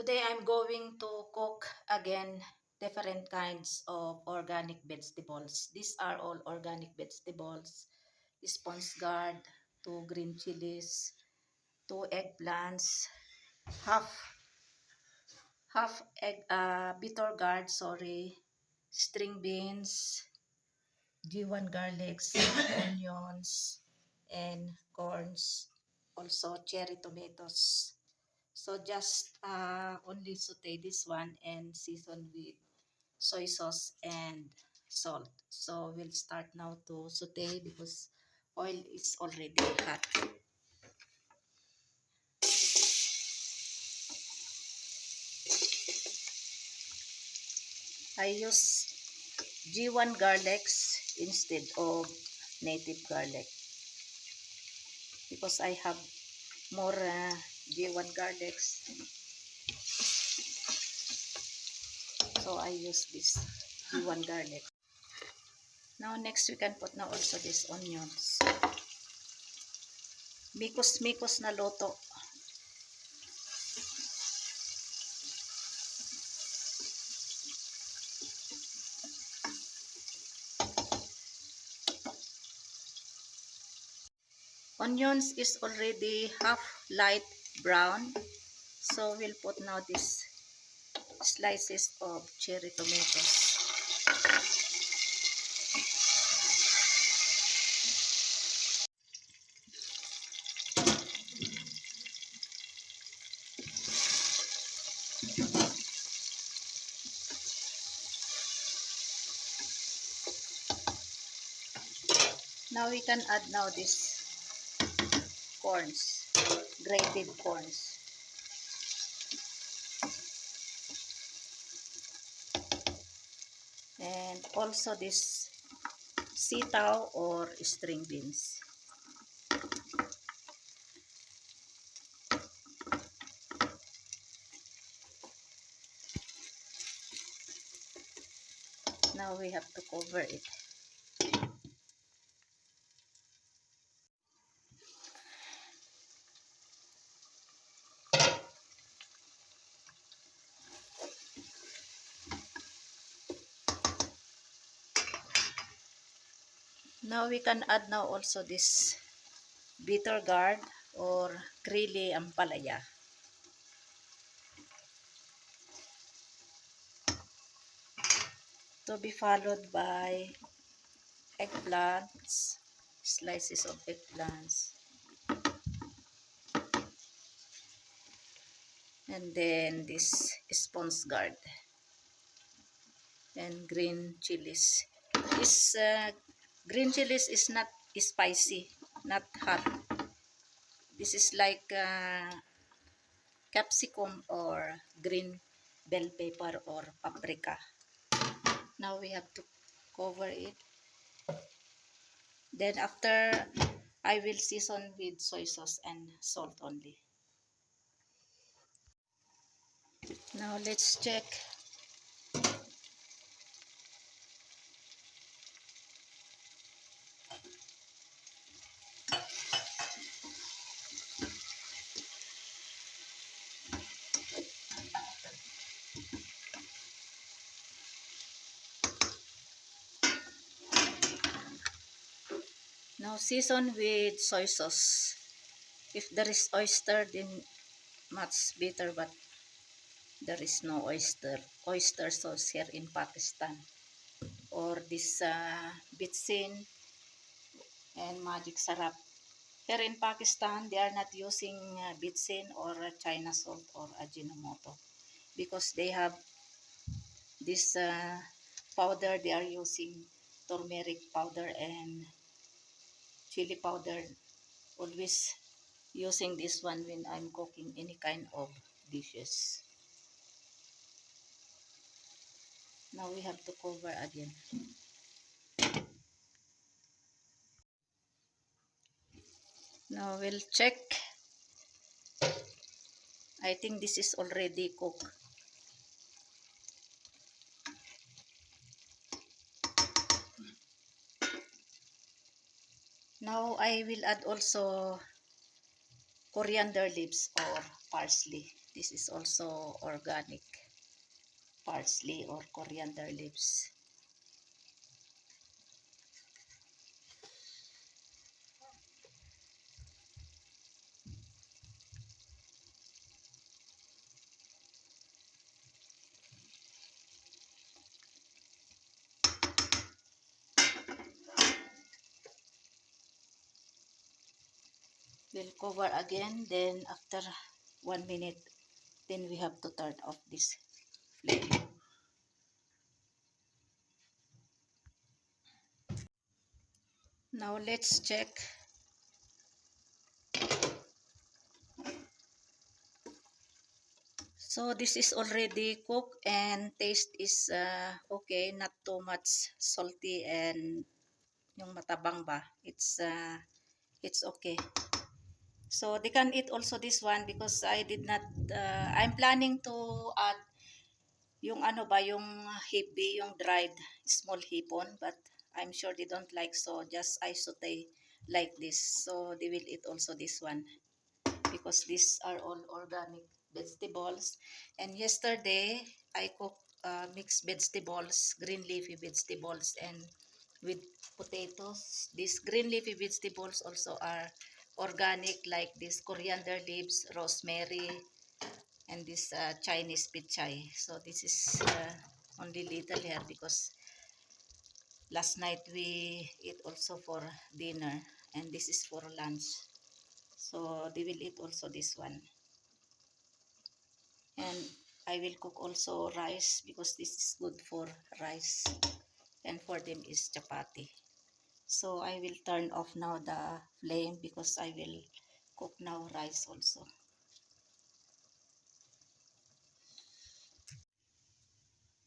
Today I'm going to cook again different kinds of organic vegetables. These are all organic vegetables. Sponge gourd, 2 green chilies, 2 eggplants, half bitter gourd, sorry, string beans, G1 garlics, onions, and corns. Also cherry tomatoes. So just only saute this one and season with soy sauce and salt. So we'll start now to saute because oil is already hot. I use G1 garlics instead of native garlic because I have more G1 garlics. So I use this G1 garlic. Now next we can put now also these onions. Mikos-mikos na loto. Onions is already half light brown. So we'll put now these slices of cherry tomatoes. Now we can add now this corns, grated corns. And also this sitaw or string beans. Now we have to cover it. Now we can add now also this bitter gourd or Krili ampalaya. To be followed by eggplants, slices of eggplants. And then this sponge gourd and green chilies. This green chilies is not spicy, not hot. This is like capsicum or green bell pepper or paprika. Now we have to cover it. Then after, I will season with soy sauce and salt only. Now let's check. Now season with soy sauce. If there is oyster, then much better, but there is no oyster sauce here in Pakistan. Or this bitsin and magic sarap. Here in Pakistan, they are not using bitsin or China salt or Ajinomoto because they have this powder. They are using turmeric powder and chili powder. Always using this one when I'm cooking any kind of dishes. Now we have to cover again. Now we'll check. I think this is already cooked. Now I will add also coriander leaves or parsley. This is also organic parsley or coriander leaves. We'll cover again, then after 1 minute, then we have to turn off this flame. Now let's check. So this is already cooked and taste is okay, not too much salty and yung matabang ba. It's okay. So they can eat also this one because I did not I'm planning to add yung ano ba yung hibi, yung dried small hipon, but I'm sure they don't like, so just I saute like this. So they will eat also this one because these are all organic vegetables. And yesterday I cooked mixed vegetables, green leafy vegetables, and with potatoes. These green leafy vegetables also are organic, like this coriander leaves, rosemary, and this Chinese pichay. So this is only little here because last night we eat also for dinner, and this is for lunch. So they will eat also this one. And I will cook also rice because this is good for rice, and for them is chapati. So I will turn off now the flame because I will cook now rice also.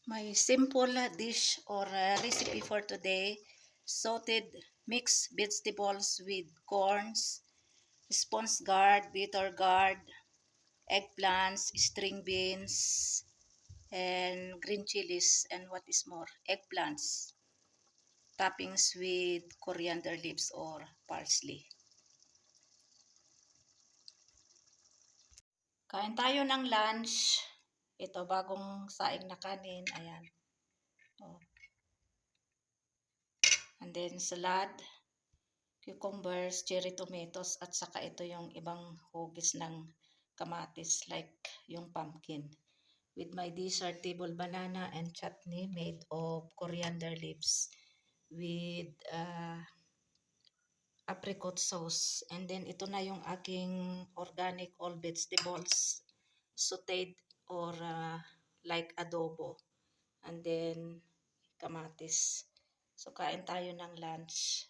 My simple dish or recipe for today: sauteed mixed vegetables with corns, sponge gourd, bitter gourd, eggplants, string beans, and green chilies, and what is more, eggplants. Toppings with coriander leaves or parsley. Kain tayo ng lunch. Ito, bagong saing na kanin. Ayan. Oh. And then salad, cucumbers, cherry tomatoes, at saka ito yung ibang hugis ng kamatis like yung pumpkin. With my dessert table banana and chutney made of coriander leaves with apricot sauce. And then ito na yung aking organic all vegetables sauteed or like adobo. And then kamatis. So kain tayo ng lunch.